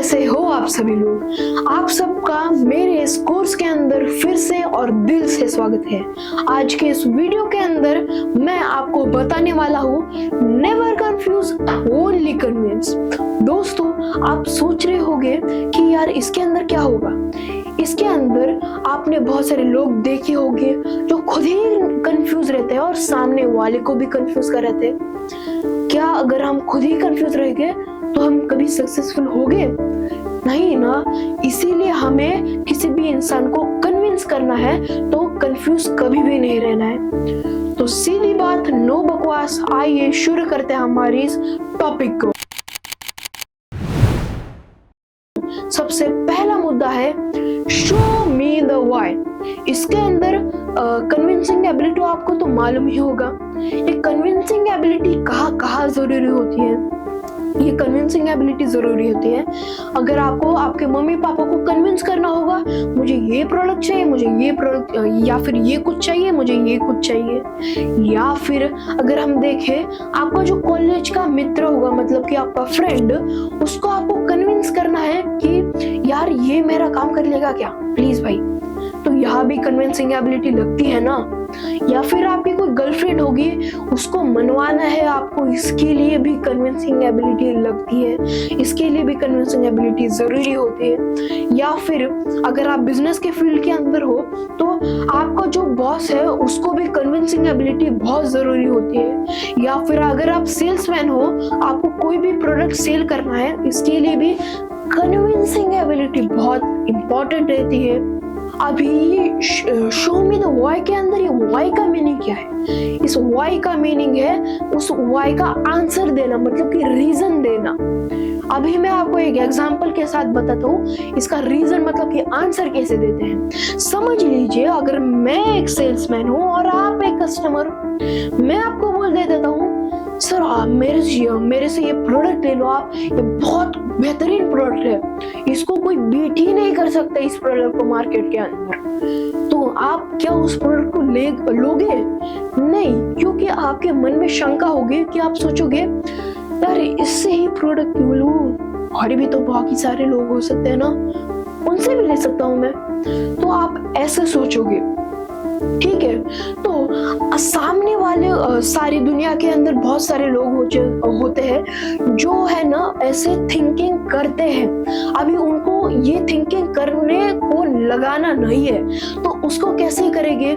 कैसे हो आप सभी लोग। आप सबका मेरे इस कोर्स के अंदर फिर से और दिल से स्वागत है। आज के इस वीडियो के अंदर मैं आपको बताने वाला हूँ नेवर कंफ्यूज ओनली कन्विंस। दोस्तों, आप सोच रहे होंगे कि यार इसके अंदर क्या होगा। इसके अंदर आपने बहुत सारे लोग देखे होंगे जो खुद ही कंफ्यूज रहते हैं और सामने वाले को भी कंफ्यूज कर रहते हैं। क्या अगर हम खुद ही कंफ्यूज रहेंगे तो हम कभी सक्सेसफुल होंगे? नहीं ना। इसीलिए हमें किसी भी इंसान को कन्विंस करना है तो कंफ्यूज कभी भी नहीं रहना है। तो सीधी बात, नो बकवास, आइए शुरू करते हैं हमारी इस टॉपिक को। सबसे पहला मुद्दा है शो मी द व्हाई। इसके अंदर कन्विंसिंग एबिलिटी आपको तो मालूम ही होगा। ये कन्विंसिंग एबिलिटी कहाँ जरूरी होती है। ये कन्विंसिंग एबिलिटी जरूरी होती है अगर आपको आपके मम्मी पापा को कन्विंस करना होगा मुझे ये प्रोडक्ट चाहिए, मुझे ये प्रोडक्ट, या फिर ये कुछ चाहिए, मुझे ये कुछ चाहिए। या फिर अगर हम देखें आपका जो कॉलेज का मित्र होगा, मतलब कि आपका फ्रेंड, उसको आपको कन्विंस करना है कि यार ये मेरा काम कर लेगा क्या, प्लीज भाई। तो यहाँ भी कन्विंसिंग एबिलिटी लगती है ना। या फिर आपकी कोई गर्लफ्रेंड होगी, उसको मनवाना है आपको, इसके लिए भी कन्विंसिंग एबिलिटी लगती है। इसके लिए भी कन्विंसिंग एबिलिटी जरूरी होती है। या फिर अगर आप बिजनेस के फील्ड के अंदर हो तो आपका जो बॉस है उसको भी कन्विंसिंग एबिलिटी बहुत जरूरी होती है। या फिर अगर आप सेल्समैन हो, आपको कोई भी प्रोडक्ट सेल करना है, इसके लिए भी कन्विंसिंग एबिलिटी बहुत इंपॉर्टेंट रहती है। अभी शो मी द व्हाई के अंदर ये व्हाई का मीनिंग क्या है? इस व्हाई का मीनिंग है उस व्हाई का आंसर देना, मतलब कि रीजन देना। अभी मैं आपको एक एग्जांपल के साथ बताता हूँ इसका रीजन, मतलब कि आंसर कैसे देते हैं। समझ लीजिए अगर मैं एक सेल्समैन हूँ और आप एक कस्टमर, मैं आपको बोल देता हूँ सर आप मेरे से ये प्रोडक्ट ले लो, आप ये बहुत बेहतरीन प्रोडक्ट है, इसको कोई बीट ही नहीं कर सकता इस प्रोडक्ट को मार्केट के अंदर। तो आप क्या उस प्रोडक्ट को लोगे? नहीं, क्योंकि आपके मन में शंका होगी कि आप सोचोगे यार इससे ही प्रोडक्ट क्यों लूं, और भी तो बाकी सारे लोग हो सकते हैं ना, उनसे भी ले सकता हूं मैं। तो आप ऐसे सोचोगे, ठीक है। तो सामने वाले सारी दुनिया के अंदर बहुत सारे लोग होते हैं जो है ना ऐसे थिंकिंग करते हैं। अभी उनको ये थिंकिंग करने को लगाना नहीं है, तो उसको कैसे करेंगे?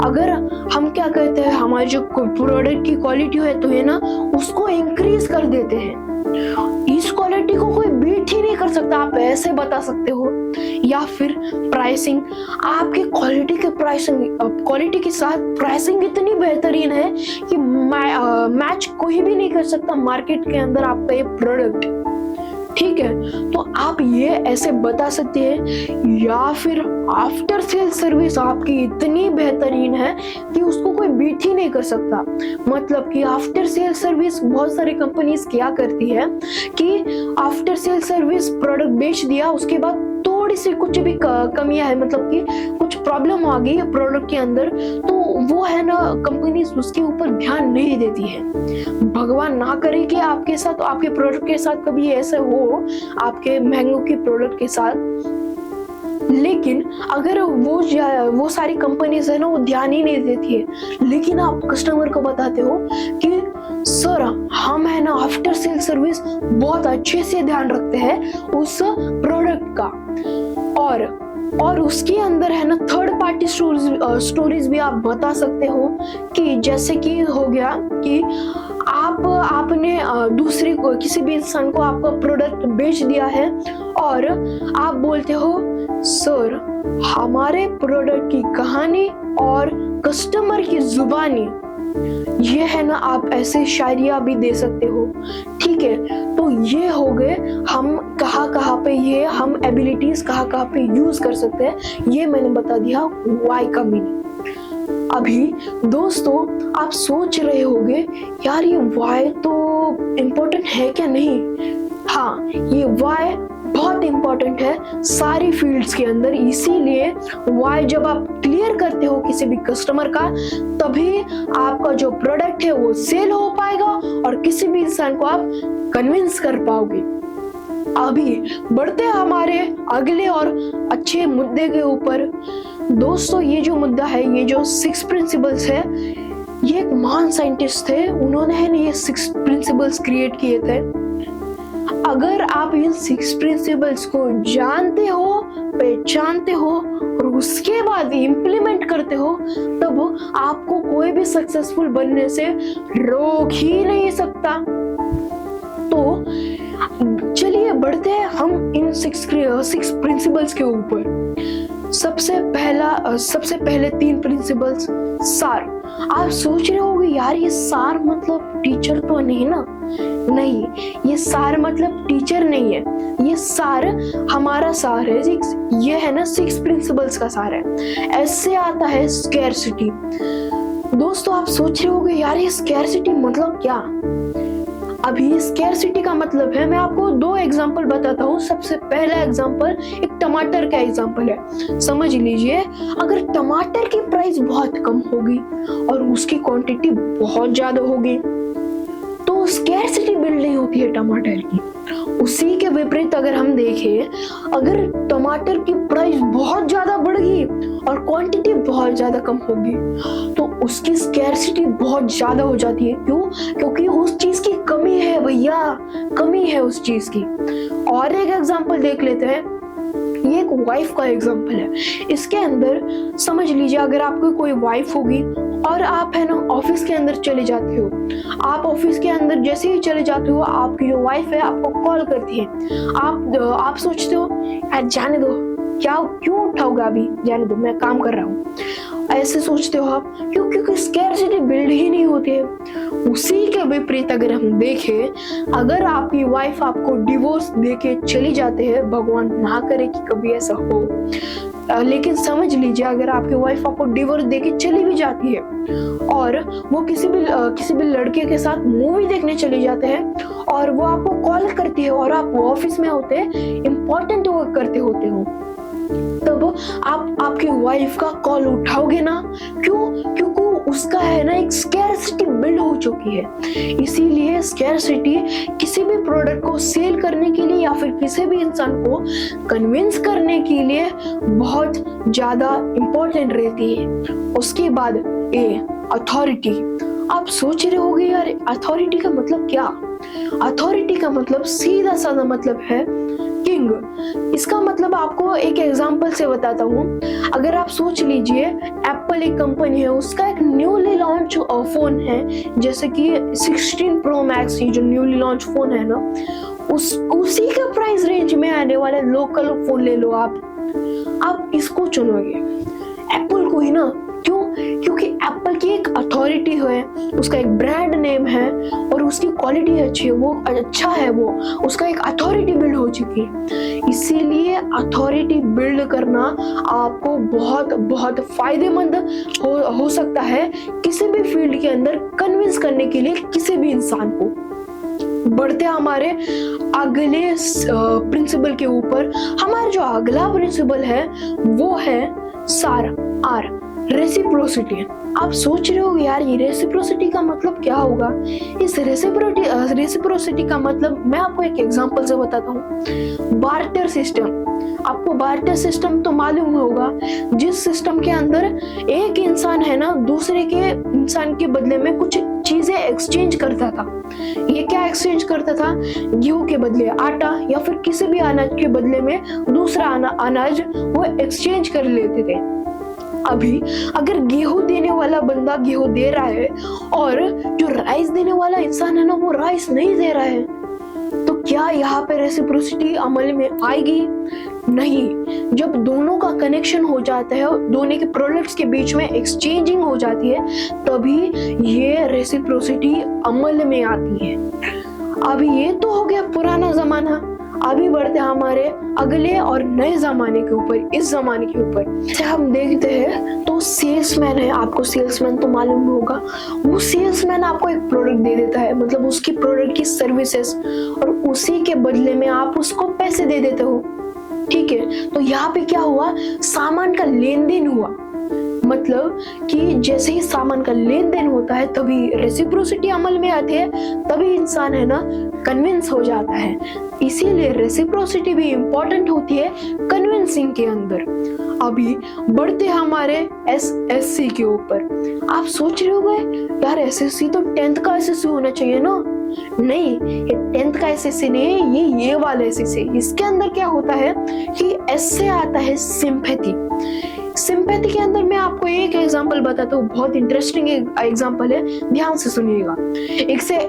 अगर हम क्या कहते हैं, हमारी जो प्रोडक्ट की क्वालिटी है ना, उसको इंक्रीज कर देते हैं। इस क्वालिटी को कोई बीट ही नहीं कर सकता, आप ऐसे बता सकते हो। या फिर प्राइसिंग, आपकी क्वालिटी के साथ प्राइसिंग इतनी बेहतरीन है कि मैच कोई भी नहीं कर सकता मार्केट के अंदर आपका ये प्रोडक्ट, ठीक है। तो आप ये ऐसे बता सकते हैं। या फिर आफ्टर सेल सर्विस आपकी इतनी बेहतरीन है कि उसको कोई बीट ही नहीं कर सकता। मतलब कि आफ्टर सेल सर्विस बहुत सारी कंपनीज क्या करती है कि आफ्टर सेल सर्विस प्रोडक्ट बेच दिया, उसके बाद थोड़ी सी कुछ भी कमियां है, मतलब कि कुछ प्रॉब्लम आ गई प्रोडक्ट के अंदर, तो वो है ना कंपनी उसके ऊपर ध्यान नहीं देती है। भगवान ना करे कि आपके साथ, आपके प्रोडक्ट के साथ कभी ऐसा हो, आपके महंगों के प्रोडक्ट के साथ। लेकिन अगर वो सारी कंपनीज है ना, वो ध्यान ही नहीं देती है, लेकिन आप कस्टमर को बताते हो कि सर हम है ना आफ्टर सेल सर्विस बहुत अच्छे से ध्यान रखते हैं उस प्रोडक्ट का, और उसके अंदर है ना थर्ड पार्टी स्टोरीज भी आप बता सकते हो। कि जैसे कि हो गया कि आपने दूसरे किसी भी इंसान को आपका प्रोडक्ट बेच दिया है और आप बोलते हो सर हमारे प्रोडक्ट की कहानी और कस्टमर की जुबानी, ये है ना, आप ऐसे शायरिया भी दे सकते हो, ठीक है। तो ये हो गए हम कहाँ पे ये हम एबिलिटीज कहाँ पे यूज कर सकते हैं, ये मैंने बता दिया व्हाई का मीनिंग। अभी दोस्तों आप सोच रहे होंगे यार ये व्हाई तो इम्पोर्टेंट है क्या? नहीं, हाँ ये व्हाई बहुत इंपॉर्टेंट है सारी फील्ड्स के अंदर। इसीलिए व्हाई जब आप क्लियर करते हो किसी भी कस्टमर का, तभी आपका जो प्रोडक्ट है वो सेल हो पाएगा और किसी भी इंसान को आप कन्विंस कर पाओगे। अभी बढ़ते हैं हमारे अगले और अच्छे मुद्दे के ऊपर। दोस्तों, ये जो मुद्दा है, ये जो 6 प्रिंसिपल्स है, ये एक महान साइंटिस्ट थे, उन्होंने है ना ये 6 प्रिंसिपल्स क्रिएट किए थे। अगर आप इन 6 प्रिंसिपल्स को जानते हो, पहचानते हो और उसके बाद इम्प्लीमेंट करते हो, तब आपको कोई भी सक्सेसफुल बनने से रोक ही नहीं सकता। तो चलिए बढ़ते हैं हम इन 6 प्रिंसिपल्स के ऊपर। सबसे पहले 3 प्रिंसिपल्स। सार। आप सोच रहे होंगे यार ये सार मतलब टीचर तो नहीं ना? नहीं, ये सार मतलब टीचर नहीं है, ये सार हमारा सार है। ये है ना 6 प्रिंसिपल्स का सार है। ऐसे आता है स्कैरसिटी। दोस्तों, आप सोच रहे होंगे यार ये स्कैरसिटी मतलब क्या? अभी स्कैरसिटी का मतलब है, मैं आपको 2 एग्जांपल बताता हूँ। सबसे पहला एग्जांपल एक टमाटर का एग्जांपल है। समझ लीजिए, अगर टमाटर की प्राइस बहुत कम होगी और उसकी क्वांटिटी बहुत ज्यादा होगी तो स्कैरसिटी बिल्ड नहीं होती है टमाटर की। उसी के विपरीत अगर हम देखें, अगर टमाटर की प्राइस बहुत ज्यादा बढ़ गई और क्वांटिटी बहुत ज्यादा कम होगी तो उसकी स्कैरसिटी बहुत ज्यादा हो जाती है। क्यों? क्योंकि उस चीज की कमी है भैया, कमी है उस चीज की। और एक एग्जांपल देख लेते हैं, ये एक वाइफ का एग्जांपल है। इसके अंदर समझ लीजिए, अगर आपकी कोई वाइफ होगी और आप है ना ऑफिस के अंदर चले जाते हो, आप ऑफिस के अंदर जैसे ही चले जाते हो, आपकी जो वाइफ है आपको कॉल करती है। आप सोचते हो यार जाने दो, क्यों उठाओगे, अभी जाने दो, मैं काम कर रहा हूँ, ऐसे सोचते हो आप। क्यों? क्योंकि स्कैरसिटी बिल्ड ही नहीं होती है। उसी के विपरीत अगर हम देखें, अगर आपकी वाइफ आपको डिवोर्स देके चली जाते हैं, भगवान ना करे कि कभी ऐसा हो, लेकिन समझ लीजिए अगर आपकी वाइफ आपको डिवोर्स देके चली भी जाती है और वो किसी भी लड़के के साथ मूवी देखने चले जाते हैं और वो आपको कॉल करती है और आप ऑफिस में होते हैं, इंपॉर्टेंट वर्क करते होते हो, तब आप आपकी वाइफ का कॉल उठाओगे ना? क्यों? क्योंकि उसका है ना एक स्कैरसिटी बिल्ड हो चुकी है। इसीलिए स्कैरसिटी किसी भी प्रोडक्ट को सेल करने के लिए या फिर किसी भी इंसान को कन्विंस करने के लिए बहुत ज्यादा इंपॉर्टेंट रहती है। उसके बाद अथॉरिटी। आप सोच रहे होंगे यार अथॉरिटी का मतलब क्या? अथॉरिटी का मतलब सीधा साधा मतलब है किंग। इसका मतलब आपको एक एग्जांपल से बताता हूँ। अगर आप सोच लीजिए, एप्पल एक कंपनी है, उसका एक न्यूली लॉन्च फोन है, जैसे कि 16 प्रो मैक्स, ये जो न्यूली लॉन्च फोन है ना, उसी का प्राइस रेंज में आने वाले लोकल फोन ले लो आप किसको चुनोगे? एप्पल को ही ना। क्यों? क्योंकि एप्पल की एक अथॉरिटी है, उसका एक ब्रांड नेम है और उसकी क्वालिटी अच्छी है, वो अच्छा है, वो उसका एक अथॉरिटी बिल्ड हो चुकी है। इसीलिए अथॉरिटी बिल्ड करना आपको बहुत बहुत फायदेमंद हो सकता है किसी भी फील्ड के अंदर कन्विंस करने के लिए किसी भी इंसान को। बढ़ते हमारे अगले प्रिंसिपल के ऊपर। हमारा जो अगला प्रिंसिपल है वो है सार, आर, रेसिप्रोसिटी। आप सोच रहे हो यार ये रेसिप्रोसिटी का मतलब क्या होगा? इस रेसिप्रोसिटी का मतलब मैं आपको एक एग्जांपल से बताता हूँ। Barter system. आपको बार्टर सिस्टम तो मालूम होगा, जिस सिस्टम के अंदर एक इंसान है ना दूसरे के इंसान के बदले में कुछ चीजें एक्सचेंज करता था। ये क्या एक्सचेंज करता था? गेहूं के बदले आटा या फिर किसी भी अनाज के बदले में दूसरा अनाज वो एक्सचेंज कर लेते थे। अभी अगर गेहूं देने वाला बंदा गेहूं दे रहा है और जो राइस देने वाला इंसान है ना वो राइस नहीं दे रहा है, तो क्या यहाँ पे रेसिप्रोसिटी अमल में आएगी? नहीं। जब दोनों का कनेक्शन हो जाता है, दोनों के प्रोडक्ट्स के बीच में एक्सचेंजिंग हो जाती है, तभी ये रेसिप्रोसिटी अमल में आती है। अभी ये तो हो गया पुराना जमाना। अभी बढ़ते हमारे अगले और नए जमाने के ऊपर, इस जमाने के ऊपर। जैसे हम देखते हैं तो सेल्समैन है, आपको सेल्समैन तो मालूम होगा। वो सेल्समैन आपको एक प्रोडक्ट दे देता है, मतलब उसकी प्रोडक्ट की सर्विसेज, और उसी के बदले में आप उसको पैसे दे देते हो। ठीक है, तो यहाँ पे क्या हुआ? सामान का लेन देन हुआ। मतलब कि जैसे ही सामान का लेन देन होता है तभी रेसिप्रोसिटी अमल में आती है, तभी इंसान है ना कन्विंस हो जाता है। इसीलिए रेसिप्रोसिटी भी इंपॉर्टेंट होती है कन्विंसिंग के अंदर। अभी बढ़ते हमारे एसएससी के ऊपर। आप सोच रहे होंगे यार एसएससी तो 10th का एसएससी होना चाहिए ना। नहीं, ये 10th का एसएससी नहीं है, ये वाला एसएससी। इसके अंदर क्या होता है कि एस से आता है सिंपैथी। सिंपैथी के अंदर मैं आपको एक एग्जांपल बताता हूँ, बहुत इंटरेस्टिंग एग्जांपल है, ध्यान से सुनिएगा।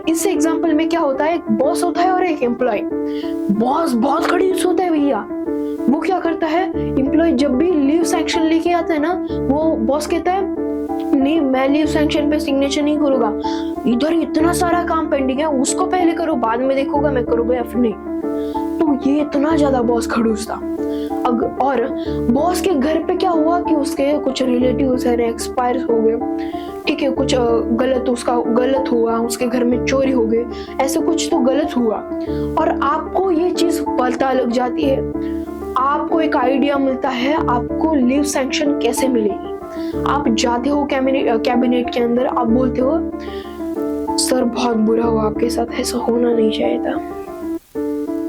इस एग्जांपल में क्या होता है, एक बॉस होता है और एक एम्प्लॉय। बॉस बहुत खड़ूस होता है भैया। वो क्या करता है, एम्प्लॉय जब भी लीव सैंक्शन लेके आता है ना, वो बॉस कहता है नहीं मैं लीव सैंक्शन पे सिग्नेचर नहीं करूंगा, इधर इतना सारा काम पेंडिंग है, उसको पहले करो, बाद में देखूंगा मैं करूंगा या फिर नहीं। तो ये इतना ज्यादा बॉस खड़ूस था। और बॉस के घर पे क्या हुआ कि उसके कुछ रिलेटिव्स है एक्सपायर हो गए, ठीक है, कुछ गलत हुआ, उसके घर में चोरी हो गई, ऐसे कुछ तो गलत हुआ। और आपको ये चीज पता लग जाती है, आपको एक आइडिया मिलता है आपको लीव सैंक्शन कैसे मिलेगी। आप जाते हो कैबिनेट के अंदर, आप बोलते हो सर बहुत बुरा हुआ आपके साथ, ऐसा होना नहीं चाहिए था।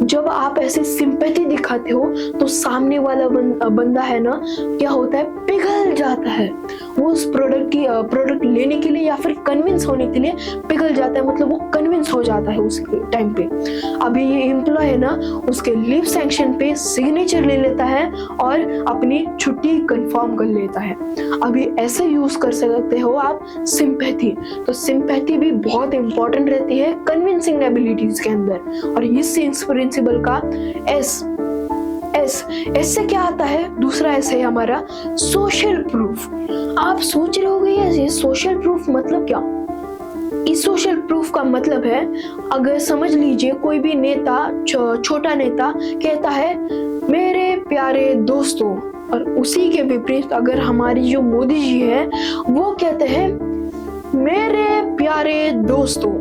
जब आप ऐसे सिंपैथी दिखाते हो तो सामने वाला बंदा है ना, क्या होता है, पिघल जाता है। वो उस प्रोडक्ट लेने के लिए या फिर कन्विंस होने के लिए पिघल जाता है, मतलब वो कन्विंस हो जाता है उस टाइम पे। अभी ये एम्प्लॉय है ना, उसके लीव सैंक्शन पे सिग्नेचर ले लेता है और अपनी छुट्टी कंफर्म कर लेता है। अभी ऐसे यूज कर सकते हो आप सिंपैथी। तो सिंपैथी भी बहुत इंपॉर्टेंट रहती है कन्विंसिंग एबिलिटीज के अंदर। और इस प्रिंसिपल का एस से क्या आता है, दूसरा एस है हमारा सोशल प्रूफ। आप सोच रहे होंगे ये सोशल प्रूफ मतलब क्या। इस सोशल प्रूफ का मतलब है, अगर समझ लीजिए कोई भी नेता, छोटा नेता कहता है मेरे प्यारे दोस्तों, और उसी के विपरीत अगर हमारी जो मोदी जी है वो कहते हैं मेरे प्यारे दोस्तों,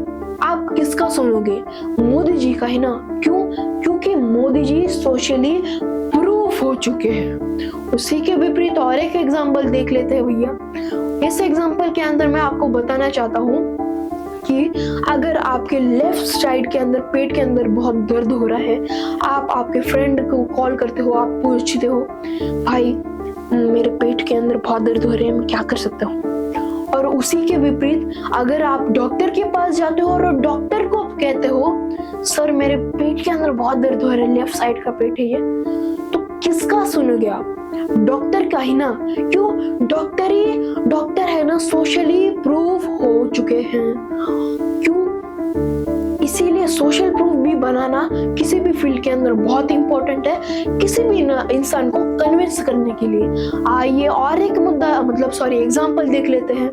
आप किसका सुनोगे, मोदी जी का ही ना। क्यों, क्योंकि मोदी जी सोशली प्रूफ हो चुके हैं। उसी के विपरीत और एक एग्जांपल देख लेते हैं भैया। इस एग्जांपल के अंदर मैं आपको बताना चाहता हूँ कि अगर आपके लेफ्ट साइड के अंदर, पेट के अंदर बहुत दर्द हो रहा है, आप आपके फ्रेंड को कॉल करते हो, आप पूछते हो भाई मेरे पेट के अंदर बहुत दर्द हो रहे हैं, मैं क्या कर सकता हूँ। और उसी के विपरीत अगर आप डॉक्टर के पास जाते हो और डॉक्टर को कहते हो सर मेरे पेट के अंदर बहुत दर्द हो रहा है, लेफ्ट साइड का पेट है ये, तो किसका सुनोगे आप, डॉक्टर का ही ना। क्यों, डॉक्टर है ना, सोशली प्रूफ हो चुके हैं। क्यों, इसीलिए सोशल प्रूफ भी बनाना किसी भी फील्ड के अंदर बहुत इंपॉर्टेंट है, किसी भी इंसान को कन्विंस करने के लिए। आइए और एक एग्जांपल देख लेते हैं।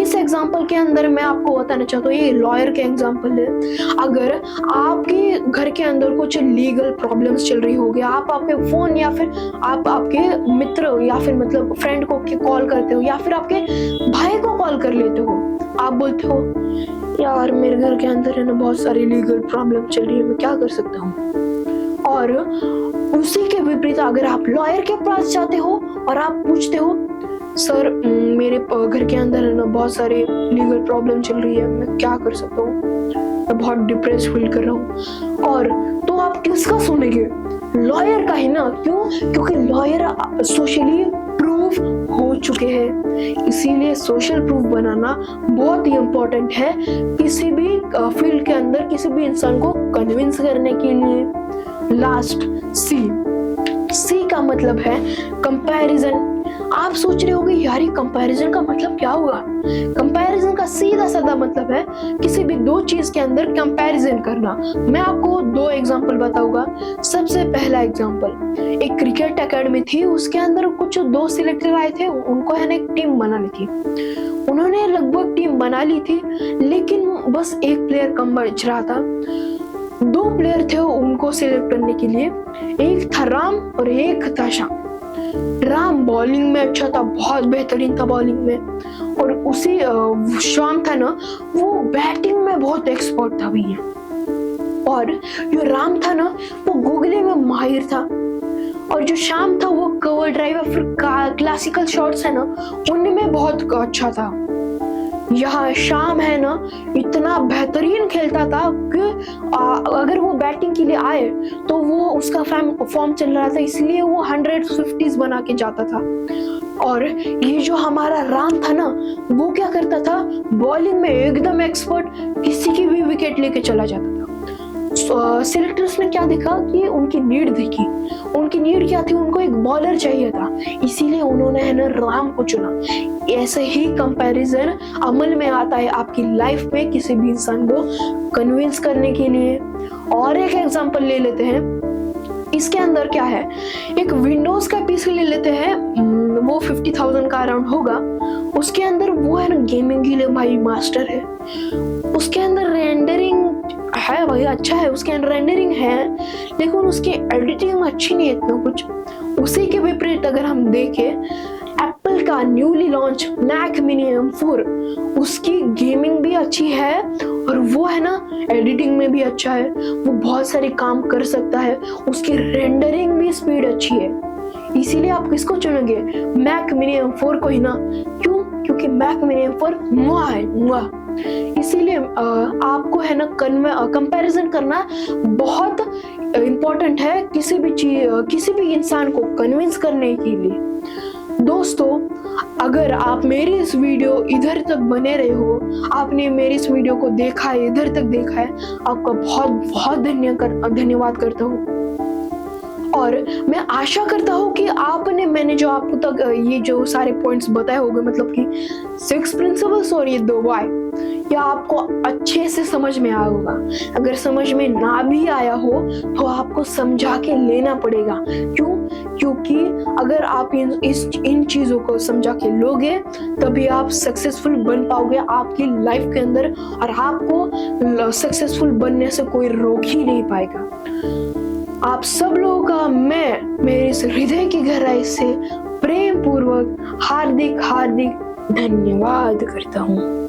इस एग्जांपल के अंदर मैं आपको बताना चाहता हूँ, ये लॉयर के एग्जांपल है। अगर आपके घर के अंदर कुछ लीगल प्रॉब्लम्स चल रही होगी, आप आपके फोन या फिर आप आपके मित्र या फिर मतलब फ्रेंड को कॉल करते हो या फिर आपके भाई को कॉल कर लेते हो, आप बोलते हो यार मेरे घर के अंदर है ना बहुत सारी लीगल प्रॉब्लम चल रही है, मैं क्या कर सकता हूँ। और उसी के विपरीत अगर आप लॉयर के पास जाते हो और आप पूछते हो सर मेरे घर के अंदर है ना बहुत सारे लीगल प्रॉब्लम चल रही है, मैं क्या कर सकता हूँ, मैं बहुत डिप्रेस फील कर रहा हूँ, और तो आप किसका सुनेंगे, लॉयर का ही ना। क्यों, क्योंकि लॉयर सोशली प्रूफ हो चुके हैं। इसीलिए सोशल प्रूफ बनाना बहुत ही इंपॉर्टेंट है किसी भी फील्ड के अंदर, किसी भी इंसान को कन्विंस करने के लिए। लास्ट सी का मतलब है कंपैरिजन। आप सोच रहे होंगे यार ये कंपैरिजन का मतलब क्या हुआ। कंपैरिजन का सीधा साधा मतलब है किसी भी दो चीज के अंदर कंपैरिजन करना। मैं आपको दो एग्जांपल बताऊंगा। सबसे पहला एग्जांपल, एक क्रिकेट एकेडमी थी, उसके अंदर कुछ दो सिलेक्टर आए थे, उनको है ना एक टीम बनानी थी। उन्होंने लगभग टीम बना ली थी, लेकिन बस एक प्लेयर कम बच रहा था। दो प्लेयर थे उनको सिलेक्ट करने के लिए, एक था राम और एक था श्याम। राम बॉलिंग में अच्छा था, बहुत बेहतरीन था बॉलिंग में, और उसी श्याम था ना वो बैटिंग में बहुत एक्सपर्ट था भैया। और जो राम था ना वो गूगली में माहिर था। और जो श्याम था वो कवर ड्राइव या फिर क्लासिकल शॉट्स है ना उनमें बहुत अच्छा था। यहाँ श्याम है ना इतना बेहतरीन खेलता था कि अगर वो बैटिंग के लिए आए तो वो उसका फॉर्म चल रहा था, इसलिए वो 150s बना के जाता था। और ये जो हमारा राम था ना वो क्या करता था, बॉलिंग में एकदम एक्सपर्ट, किसी की भी विकेट लेके चला जाता था। सिलेक्टर्स ने क्या देखा कि उनकी नीड देखी, उनकी नीड क्या थी, उनको एक बॉलर चाहिए था, इसीलिए उन्होंने है ना राम को चुना। ऐसे ही कंपैरिजन अमल में आता है आपकी लाइफ में किसी भी इंसान को कन्विंस करने के लिए। और एक एग्जांपल ले लेते हैं, इसके अंदर क्या है, एक विंडोज का पीसी ले लेते हैं, वो 50,000 का अराउंड होगा। उसके अंदर वो है ना गेमिंग के लिए भाई मास्टर है, उसके अंदर रेंडरिंग है भाई अच्छा है, उसके अंदर रेंडरिंग है, लेकिन उसकी एडिटिंग अच्छी नहीं है इतना कुछ। उसी के विपरीत अगर हम देखें एप्पल का newly launch Mac mini M4, उसकी गेमिंग भी अच्छी है और वो है ना एडिटिंग में भी अच्छा है, वो बहुत सारे काम कर सकता है, उसकी रेंडरिंग भी स्पीड अच्छी है। इसीलिए आप किसको चुनोगे, मैक मिनी M4 को ही ना। क्यों? क्योंकि मैक मिनी M4 मुआ है, मुआ। इसीलिए आपको है ना कंपैरिजन करना बहुत इम्पोर्टेंट है किसी भी इंसान को कन्विंस करने के लिए। दोस्तों, अगर आप मेरी इस वीडियो इधर तक बने रहे हो, आपने मेरी इस वीडियो को देखा है, इधर तक देखा है, आपका बहुत बहुत धन्यवाद करता हूँ। और मैं आशा करता हूँ कि मैंने जो आपको तक ये जो सारे पॉइंट्स बताए होंगे, मतलब कि 6 प्रिंसिपल्स और ये 2 वाई, या आपको अच्छे से समझ में आया होगा। अगर समझ में ना भी आया हो तो आपको समझा के लेना पड़ेगा। क्यों? क्योंकि अगर आप इन चीजों को समझा के लोगे तभी आप सक्सेसफुल बन पाओगे आपकी लाइफ के अंदर, और आपको सक्सेसफुल बनने से कोई रोक ही नहीं पाएगा। आप सब लोगों का मैं मेरे इस हृदय की गहराई से प्रेम पूर्वक हार्दिक धन्यवाद करता हूँ।